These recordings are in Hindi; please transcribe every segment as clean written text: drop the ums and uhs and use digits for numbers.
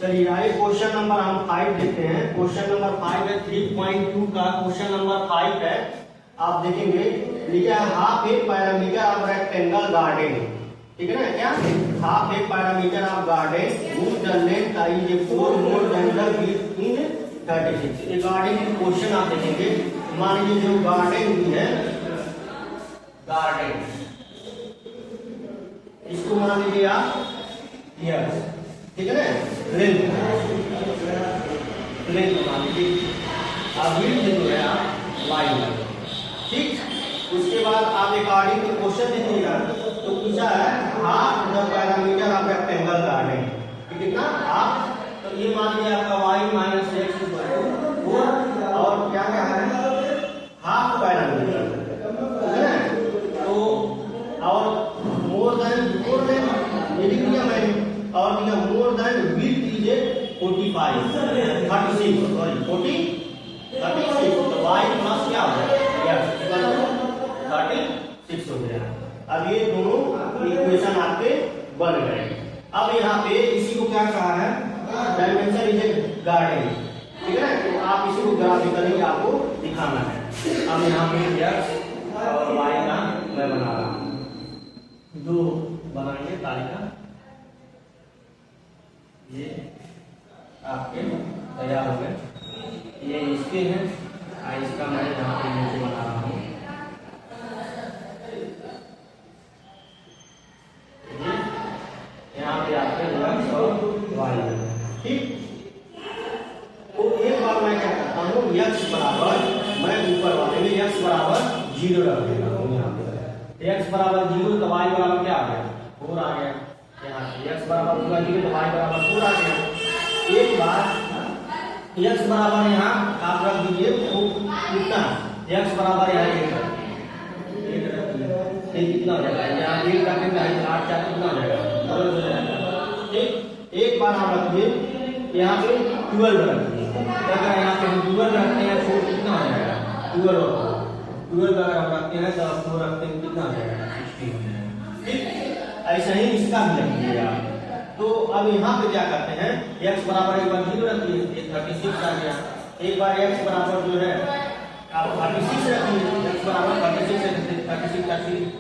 चलिए आगे क्वेश्चन नंबर हम 5 देखते हैं। क्वेश्चन नंबर 5 है 3.2 का क्वेश्चन नंबर 5 है। आप देखेंगे लिखा है half A parameter of rectangle garden. ठीक है ना, क्या half A parameter of garden whose the length is 4 more than the width in 36। ये गार्डन की क्वेश्चन आप देखेंगे। मान लीजिए जो गार्डन भी है, गार्डन इसको मान लीजिए आप यस, ठीक है ना, लेंथ मान लीजिए, अब विड्थ जो है आप y। ठीक, उसके बाद आप एक गार्डन का क्वेश्चन देखिएगा तो पूछा है half the parameter of rectangle garden, कितना आप, तो ये मान लीजिए आपका y माइनस एक्स और क्या क्या है हाफ पैरामीटर, ठीक है ना। तो और मोर देन यदि दिया मैंने और दिया मोर देन विड्थ इज 36 तो y प्लस क्या हो जाएगा, 36 हो गया। अब ये दोनों इक्वेशन आपके बन गए। अब यहाँ पे इसी को क्या कहा है, डायमेंशन इज ए गार्डन, ठीक है ना। तो आप इसी को ग्राफिकली आपको दिखाना है। अब यहाँ पे x और y का मैं बना रहा हूँ, दो बनाएंगे तालिका, ये आपके तैयार हो गए। ये इसके हैं, इसका मैं यहाँ पे नीचे बना रहा हूँ। यहाँ पे आपके x और y, ठीक। तो एक बार मैं क्या करता हूँ, x बराबर, मैं ऊपर वाले में x बराबर 0 रख देता हूँ। यहाँ पे x बराबर 0 तो y बराबर क्या आ गया, 4 आ गया। यहाँ x बराबर होगा 0 तो y बराबर 4 आ गया। एक बार x बराबर यहाँ आप रख दीजिए, तो कितना x बराबर यहाँ 1 कितना हो जाएगा, यहाँ 1 का कितना है 8 4 कितना हो जाएगा, ठीक। एक बार हम रखिए यहाँ पे 12 रखिए, अगर यहाँ पे हम 12 रखते हैं तो कितना हो जाएगा 12 अगर हम रखते हैं तो 4 रखते हैं कितना हो जाएगा 16, ठीक। ऐसा ही इसका भी रखिए आप। तो अब यहाँ पे क्या करते हैं, x बराबर एक बार 0 रखिए, 36 आ गया। एक बार x बराबर जो है आप 36 रखिए, x बराबर 36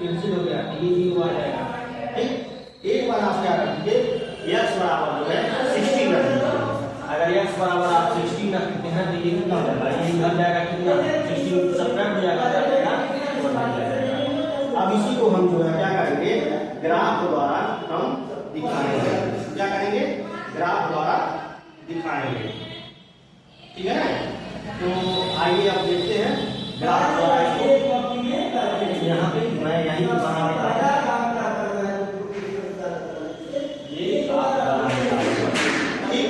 कैंसिल हो गया, ये 0 आ जाएगा, ठीक। एक बार आप क्या रखिए, x बराबर जो है 16 रखिए। अगर x बराबर आप 16 रखते हैं तो ये कितना हो जाएगा, ये घर जाएगा कितना 16 सब्ट्रैक्ट हो जाएगा। अब इसी को हम जो है क्या करेंगे, ग्राफ द्वारा हम दिखाएंगे। क्या करेंगे, ग्राफ द्वारा दिखाएंगे, ठीक है ना। तो आइए आप देखते हैं ग्राफ द्वारा इसको। यहाँ पे मैं यही बना रहा ये ठीक।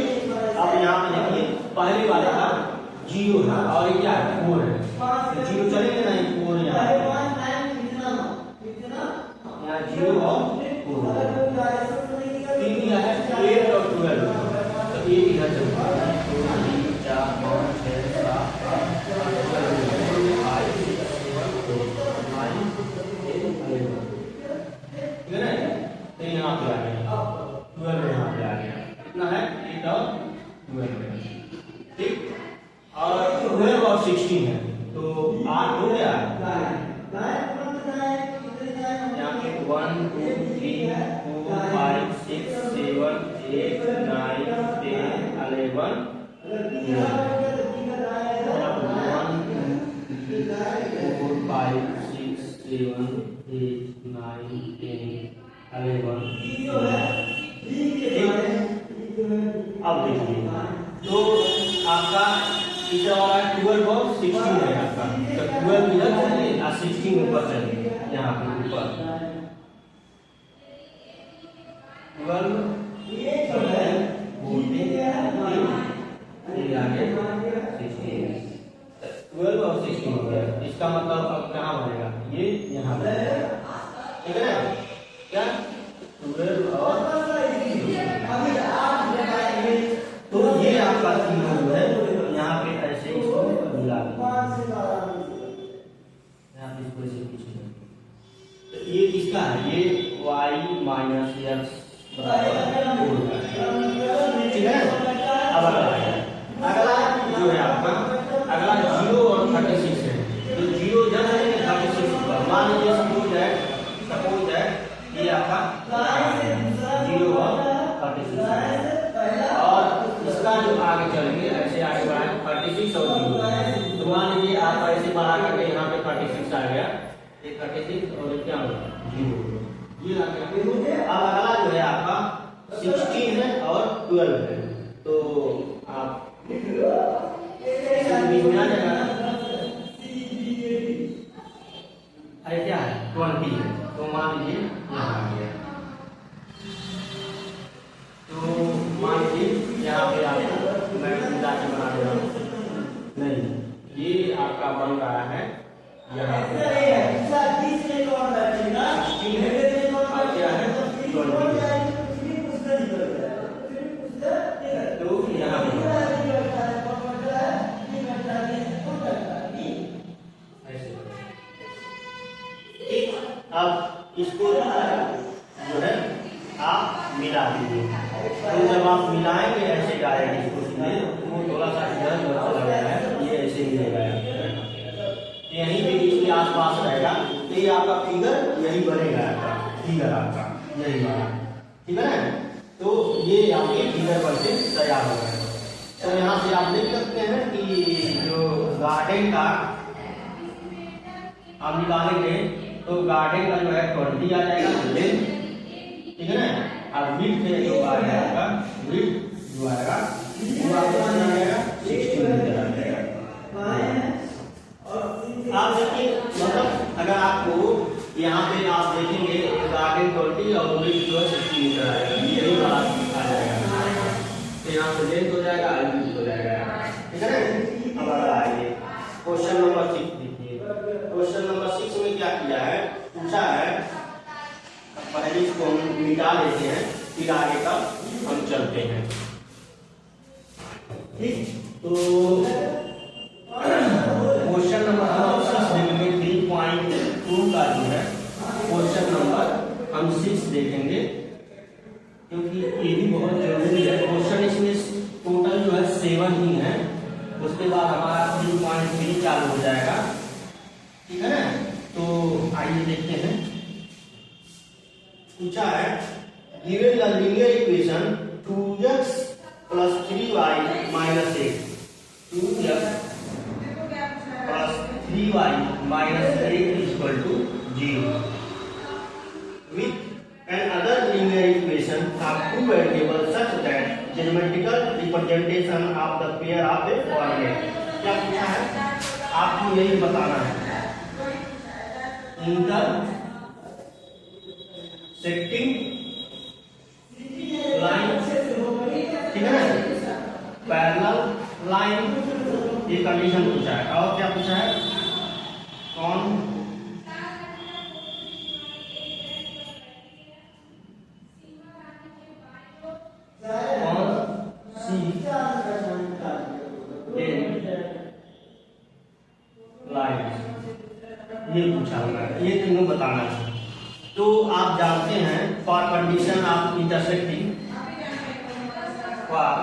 अब यहाँ पे देखिए पहले वाले का 0 है और ये क्या है 4 है, 0 चलेंगे नहीं 4 यहाँ 0 और 4 तीन दिया है 8 और 12, तो ये इधर चलता है 2 3 4 5 6 7 8 9 ठीक है ना। तो यहाँ पे आ गया 12, यहाँ पे आ गया कितना है 8 और 12, ठीक। और 12 और 16 है तो 8 हो गया। यहाँ पे 1 2 3 4 5 6 7 8 9 10 11 4 5 6 7 8 9 10 11 अब देखिए तो आपका इधर वाला 12 और 16 है आपका, तो 12 इधर चलिए और 16 ऊपर चलिए, यहाँ पे ऊपर 12 और 16 हो गया। इसका मतलब अब कहाँ बनेगा, ये यहाँ पे, ठीक है ना। क्या 12 और तो ये आपका तीनों जो है यहाँ पे ऐसे इसको मिला यहाँ पे इसको ऐसे कुछ नहीं, तो ये किसका है, ये y माइनस x बराबर 4 का, ठीक है। अब अगला जो है आपका अगला 0 और 36 है। तो 0 जब है 36 पर मान लीजिए सपोज है ये आपका 0 और 36 और इसका जो आगे चलेंगे ऐसे आगे बढ़ाएं 36 और 0। तो मान लीजिए आप ऐसे बढ़ा करके यहाँ पे 36 आ गया, ये 36 और क्या होगा 0 ये आ गया। अब अगला जो है आपका 16 है और 12 है। तो आप बीच में आ जाएगा ना, अरे क्या है 20 है। तो मान लीजिए यहाँ आ गया, तो मान लीजिए यहाँ पे आपको मैं जाके बना दे रहा हूँ, नहीं ये आपका बन रहा है यहाँ पे 16 है और क्या है 20 है। तो यहाँ पे अब इसको जो है आप मिला दीजिए। तो जब आप मिलाएंगे ऐसे डायरेक्ट इसको सीधे तो थोड़ा सा इधर चला जाएगा, ये ऐसे ही रहेगा, यहीं पे इसके आसपास रहेगा। तो ये आपका फिगर यही बनेगा, आपका फिगर आपका यही बना, ठीक है ना। तो ये आपके फिगर बनके तैयार हो गए। तो यहाँ से आप देख सकते हैं कि जो गार्डन का आप निकालेंगे तो गार्डन का जो है 20 आ जाएगा लेंथ, ठीक है ना। अब विड्थ जो आएगा आपका विड्थ जो आएगा वो आपको आ जाएगा 16 मीटर आ जाएगा। आप देखिए मतलब अगर आपको यहाँ पे आप देखेंगे गार्डन 20 और विड्थ जो है 16 मीटर आएगा, यही बात आ जाएगा। तो यहाँ से लेंथ हो जाएगा विड्थ हो जाएगा, ठीक है ना। अब आइए क्वेश्चन नंबर 6 देखिए। क्वेश्चन नंबर 6 में क्या किया है, पूछा है, पहले इसको हम मिटा लेते हैं फिर आगे का हम चलते हैं, ठीक। तो क्वेश्चन नंबर 6 देखेंगे 3.2 का जो है क्वेश्चन नंबर हम 6 देखेंगे क्योंकि ये भी बहुत जरूरी है। क्वेश्चन इसमें टोटल जो है 7 ही है, उसके बाद हमारा 3.3 चालू हो जाएगा, ठीक है ना। तो आइए देखते हैं। पूछा है given the linear equation 2x + 3y - 8 2x + 3y - 8 = 0 with another linear equation of two variables such that geometrical representation of the pair of the coordinates। क्या पूछा है, आपको यही बताना है इंटरसेक्टिंग लाइन, ठीक है ना, पैरेलल लाइन, ये कंडीशन पूछा है। और क्या पूछा है, कौन सी लाइन, ये पूछा होगा, ये तीनों बताना है। तो आप जानते हैं for condition of intersecting, for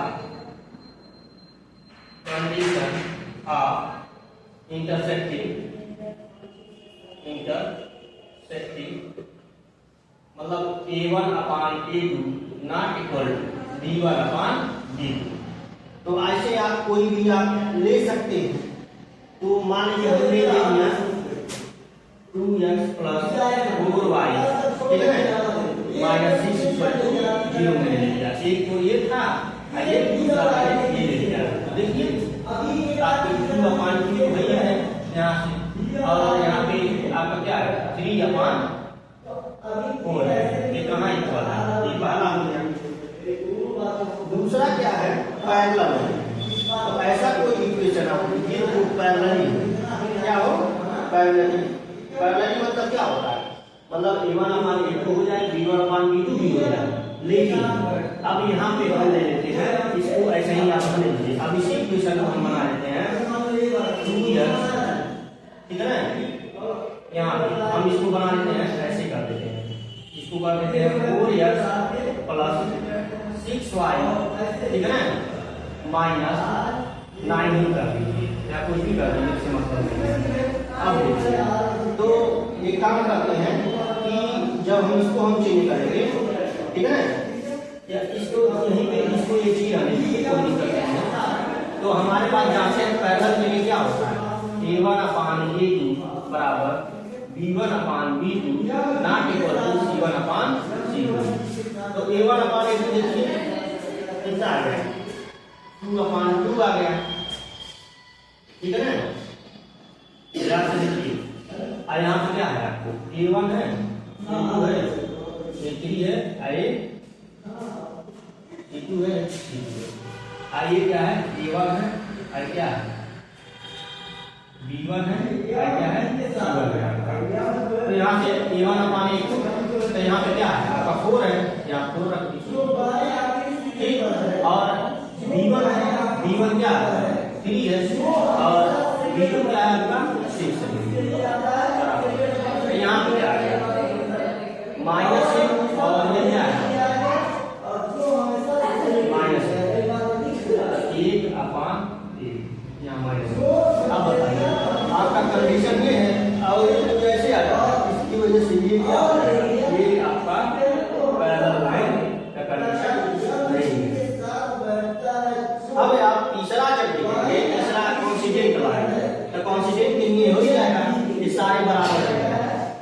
condition of intersecting मतलब A1/A2 नॉट इक्वल B1/B2। तो ऐसे आप कोई भी आप ले सकते हैं। तो मान लीजिए हमने ले लिया 2x + 4y, ठीक है ना, -6 = 0 में ले लिया। एक तो ये था, ये दूसरा वाला ये ले लिया। देखिए आपके 2/3 भैया है यहाँ से, और यहाँ पे आपका क्या है 3/4 है। ये कहाँ इक्वल है, ये पहला हो गया। दूसरा क्या है पैरेलल। तो ऐसा कोई इक्वेशन आप लीजिए तो पैरेलल क्या हो, पैरेलल मतलब क्या होता है, मतलब A1/A2 हो जाए, B1/B2 भी हो जाए। लेकिन अब यहाँ पे हम ले लेते हैं इसको, ऐसे ही आप बना लीजिए। अब इसी इक्वेशन को हम बना लेते हैं 2x, ठीक है ना, यहाँ पे हम इसको बना लेते हैं, ऐसे कर देते हैं, इसको कर देते हैं 4x + 6y, ठीक है ना, माइनस 9 ही कर दीजिए या कुछ भी कर दीजिए, इससे मतलब नहीं है। अब देखिए तो एक काम करते हैं कि जब हम इसको चेंज करेंगे, ठीक है ना, या इसको यहीं पे इसको ये चीज आने की कोई दिक्कत नहीं है। तो हमारे पास जहाँ से पैरेलल में क्या होता है, a1 अपान a2 बराबर b1 अपान b2 not equal to c1 अपान c2। तो a1 अपान a2 देखिए कितना आ गया, 2 अपान 2 आ गया, ठीक है ना। ध्यान से देखिए और यहाँ पे क्या है, आपको a1 है, a2 है, a3 है, a2 है, और ये क्या है, a1 है, और क्या है b1 है, और क्या है c1 है। तो यहाँ से a1 अपान a2, तो यहाँ पे क्या है आपका 4 है, यहाँ 4 रख दीजिए, ठीक। और b1 है, b1 क्या है 3 है, और b2 क्या है आपका 6 है। तो यहाँ पे क्या आ गया माइनस है, और ये क्या है माइनस 1 अपान 1, यहाँ माइनस। अब बताइए आपका कंडीशन ये है, और ये कैसे आ रहा है, इसकी वजह से ये क्या हो रहा है, ये आपका पैरेलल लाइन का कंडीशन नहीं है। अब आप तीसरा जब देखेंगे, तीसरा कॉन्सिडेंट लाइन, तो कॉन्सिडेंट कितनी हो जाएगा, ये सारे बराबर है,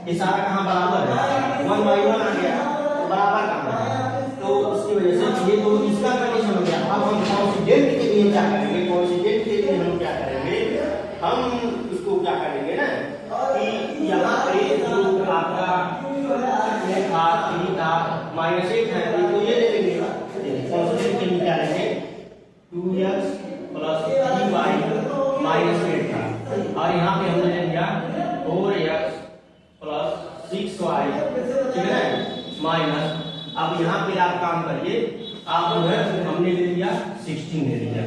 ये सारा कहाँ बराबर है, 1/1 आ गया, बराबर कहाँ है, तो इसकी वजह से ये तो इसका कंडीशन हो गया। अब हम कॉन्सिडेंट के लिए क्या करेंगे, कॉन्सिडेंट के लिए हम क्या करेंगे, हम इसको क्या करेंगे ना कि यहाँ पे जो आपका था 3 था -8 है, तो ये ले लेंगे, कॉन्सिडेंट के लिए क्या लेंगे 2x प्लस 3y -8 था, और यहाँ पे हमने ले लिया 4x प्लस 6y, ठीक है माइनस। अब यहाँ पे आप काम करिए, आप जो है हमने ले लिया 16 ले लिया,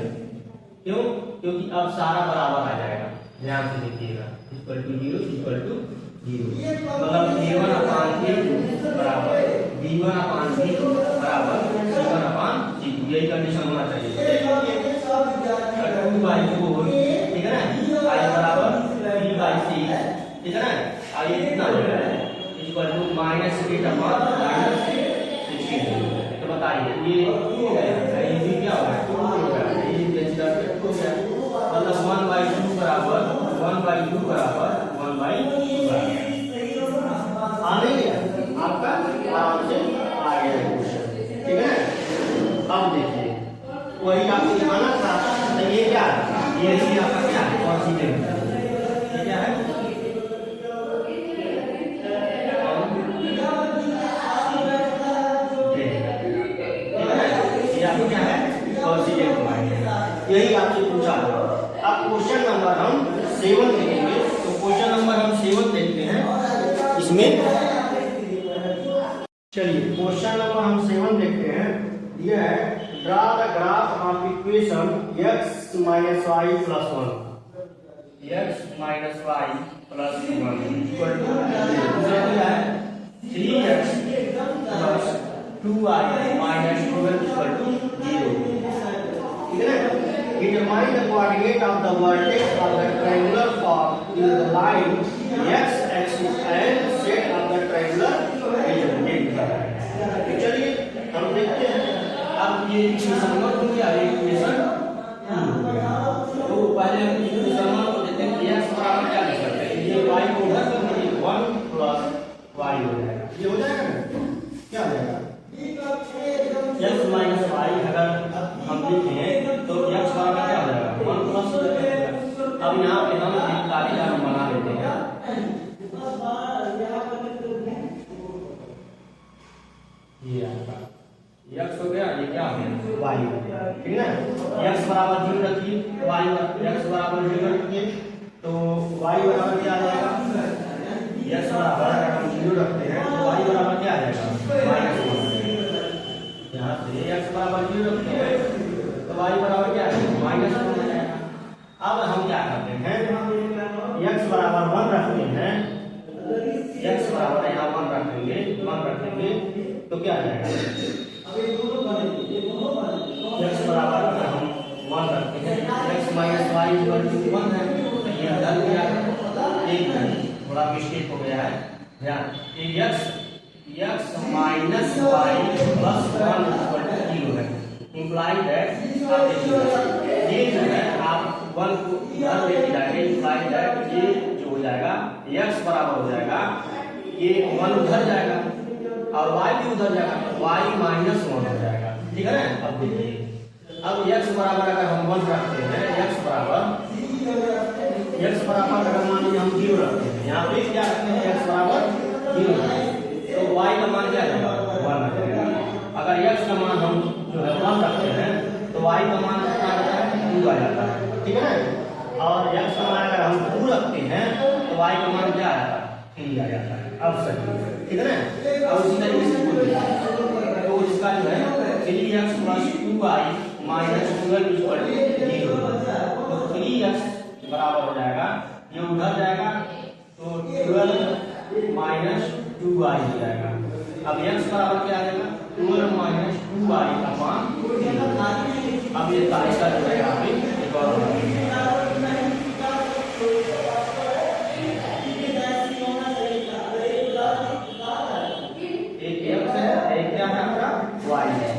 क्यों, क्योंकि अब सारा बराबर आ जाएगा। ध्यान से देखिएगा, इक्वल टू 0 इक्वल टू 0, मतलब a1 अपान a2 बराबर b1 अपान b2 बराबर c1 अपान c2, यही कंडीशन होना चाहिए। 2/4, ठीक है ना, i बराबर 3/6, ठीक है ना, i कितना हो जाएगा इक्वल टू -8 अपान -16। तो बताइए ये हो गया, ये भी क्या होगा 2 हो गया, ये कैंसिल हो गया, मतलब 1/2 बराबर 1/2 बराबर 1/2 आ नहीं गया आपका, आराम से आ गया क्वेश्चन, ठीक है। अब देखिए वही आपको दिखाना था, तो ये क्या है, ये ही आपका क्या है कॉन्सिडेंट, ये क्या है यही आपसे पूछा है। अब क्वेश्चन नंबर हम 7 देखेंगे, तो क्वेश्चन नंबर हम 7 देखते हैं इसमें। चलिए क्वेश्चन नंबर हम 7 देखते हैं, यह है draw the graph of equation x - y + 1, x - y + 1 equal to क्या है 3x + 2y - 12 इक्वल टू 0, ठीक है ना। Determine the coordinate of the vertex of the triangular form in the line x axis and set of the triangular region। चलिए हम देखते हैं, अब ये इक्वेशन 1 हो गया, इक्वेशन 2 हो गया। तो पहले हम इक्वेशन 1 को देखते हैं, x बराबर क्या लिख सकते हैं, ये y को उधर कर दीजिए 1 + y हो जाएगा, ये हो जाएगा ना, क्या हो जाएगा x - y अगर हम देखें तो x बराबर क्या हो जाएगा 1 + अब यहाँ पे हम एक तालिका बना लेते हैं, ये आपका x हो गया, ये क्या हो गया y हो गया, ठीक है ना। x बराबर 0 रखिए, x बराबर 0 रखिए, तो y बराबर क्या आ जाएगा, x बराबर अगर हम 0 रखते हैं तो y बराबर क्या आ जाएगा -1। यहाँ से x बराबर 0 रखते हैं तो y बराबर क्या है -1 हो जाएगा। अब हम क्या करते हैं, x बराबर 1 रखते हैं, x बराबर यहाँ 1 रखेंगे तो क्या आ जाएगा x बराबर हम 1 y इक्वल टू 1 है, तो ये बदल गया, एक थोड़ा मिस्टेक हो गया है ध्यान, x minus y plus 1 equal to 0 है, इंप्लाई दैट आप देखिए ये जो है आप 1 को इधर लेके जाएंगे, इंप्लाई दैट ये जो हो जाएगा x बराबर हो जाएगा, ये 1 उधर जाएगा और y भी उधर जाएगा, y माइनस 1 हो जाएगा, ठीक है ना। अब देखिए अब x बराबर अगर हम 1 रखते हैं, x बराबर अगर मान लीजिए हम 0 रखते हैं, यहाँ पे क्या रखते हैं x बराबर 0, तो y का मान क्या जाएगा 1 आ जाएगा। अगर x का मान हम जो है 1 रखते हैं तो y का मान कितना आता है 2 आ जाता है, ठीक है ना। और x का मान अगर हम 2 रखते हैं तो y का मान क्या आता है 3 आ जाता है। अब सही, ठीक है ना। अब उसी तरीके से बोलिए तो इसका जो है 3x plus 2y minus 12 equal to 0, तो 3x बराबर हो जाएगा, ये उधर जाएगा तो 12 माइनस 2y हो जाएगा। अब x बराबर क्या आ जाएगा 12 माइनस 2y अपॉन 3। अब ये तालिका जो है यहाँ पे एक और एक x है, एक क्या है आपका y है।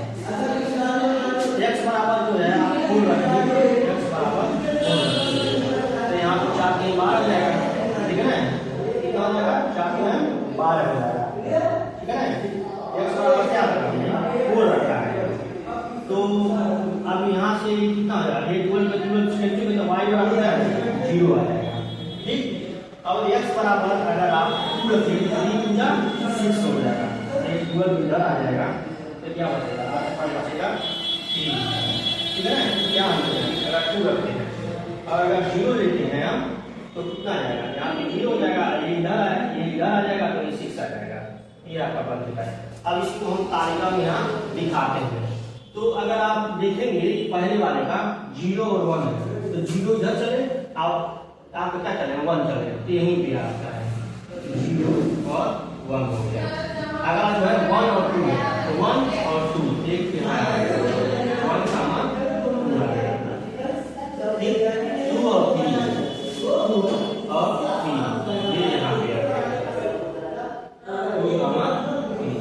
x बराबर जो है आप 4 रखेंगे, x बराबर 4 तो यहाँ पे 4 के 12 हो जाएगा, ठीक है ना। कितना हो जाएगा 4 के 12 हो जाएगा, ठीक है ना। x बराबर क्या रखा है 4 रखा है, तो अब यहाँ से कितना हो जाएगा, ये 12 पे 12 सेंटी में तो y बराबर क्या है 0 आ जाएगा, ठीक। अब x बराबर अगर आप 2 रखेंगे तो 3 गुना 6 हो जाएगा, ये 12 इधर आ जाएगा तो क्या बचेगा आपके पास बचेगा 3, ठीक है ना। क्या अगर 2 रखते हैं और अगर 0 लेते हैं हम तो कितना आ जाएगा, यहाँ पे 0 हो जाएगा, ये इधर आ जाएगा तो ये 6 आ जाएगा, ये आपका बन चुका है। अब इसको हम तालिका में यहाँ दिखाते हैं, तो अगर आप देखेंगे पहले वाले का 0 और 1 है, तो 0 इधर चले आप क्या करें 1 चले, तो यहीं पे आता है 0 और 1 हो गया। अगला जो है 1 और 2 है, तो 1 और 2 एक के साथ 1 का मान 2 आ जाएगा, ठीक। 2 और 3 ये यहाँ पे आ गया 2 का मान 3,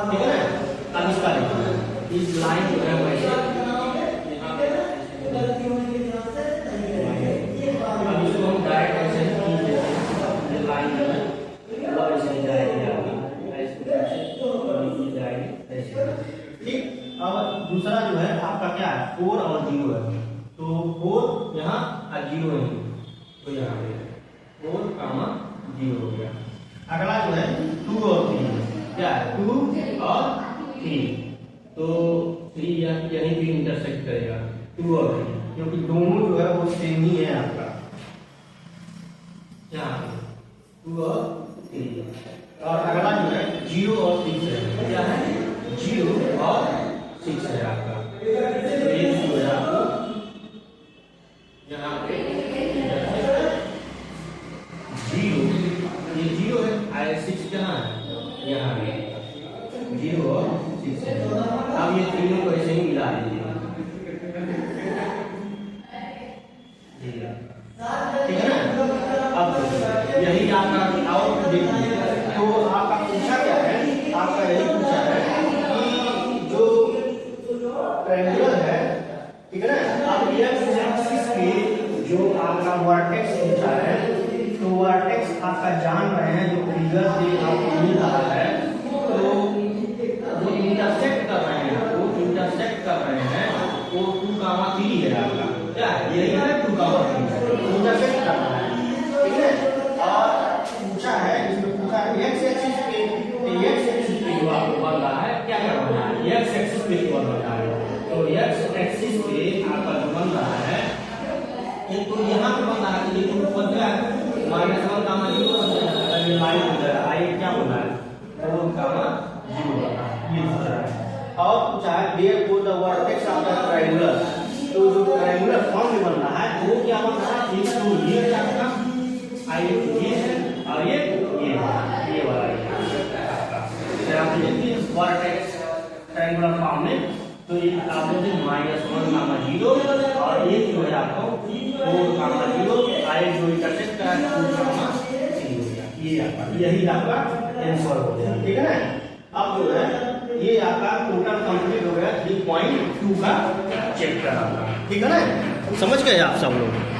ठीक है ना। अब इसका देखिए इस लाइन जो है वैसे यहाँ पे अब इसको हम डायरेक्ट ऐसे खींच देते हैं, ये लाइन जो है वो ऐसे जाएगी ठीक। अब दूसरा जो है आपका क्या है 4 और 0 है, तो 4 यहाँ और 0 है, तो यहाँ पे 4 कामा 0 हो गया। अगला जो है 2 और 3, क्या है 2 और 3, तो 3 यहीं पे इंटरसेक्ट करेगा 2 और 3, क्योंकि दोनों जो है वो सेम ही है आपका, यहाँ 2 और 3। और अगला जो है 0 और 6 है, क्या है 0 और 6 है आपका, तो ये जो है आपको यहाँ पे 0 ये 0 है और 6 कहाँ है यहाँ पे 0 और 6 है। अब ये तीनों को ऐसे ही मिला दीजिए, ठीक है ना। अब यही आपका और देखिए तो आपका पूछा क्या है, आपका यही पूछा है कि जो ट्रायंगल है, ठीक है ना। अब x एक्सिस पे जो आपका वर्टेक्स पूछा है, तो वर्टेक्स आपका जान रहे हैं जो फिगर से आपको मिल रहा है, तो जो इंटरसेक्ट कर रहे हैं वो 2,3 है आपका, क्या है यही है 2,3 इंटरसेक्ट कर रहा है, ठीक है। और पूछा है इसमें पूछा है x एक्सिस पे, तो x एक्सिस पे जो आपको बन रहा है क्या क्या बन रहा है x एक्सिस पे जो बन रहा है, तो x एक्सिस पे आपका जो बन रहा है एक तो यहाँ पे बन रहा है कि ये ऊपर क्या है -1 का मान 0 बन जाएगा, अगर ये लाइन हो जाएगा आई क्या बन रहा है 4 का मान 0 बन रहा है, ये दूसरा है। और पूछा है there for the vertex of the triangular, तो जो ट्रायंगुलर फॉर्म में बन रहा है वो क्या बन रहा है, एक तो ये क्या होगा आई ये है और ये वाला है आप देखिए वर्टेक्स ट्रायंगुलर फॉर्म में, तो ये आप देखिए -1 का मान 0 और ये जो है आपको 4 कामा 0 आए जो इंटरसेक्ट करा 2 कामा 3 हो गया। ये आपका यही आपका आंसर हो गया, ठीक है ना। अब जो है ये आपका टोटल कंप्लीट हो गया 3.2 का चैप्टर आपका, ठीक है ना। समझ गए आप सब लोग।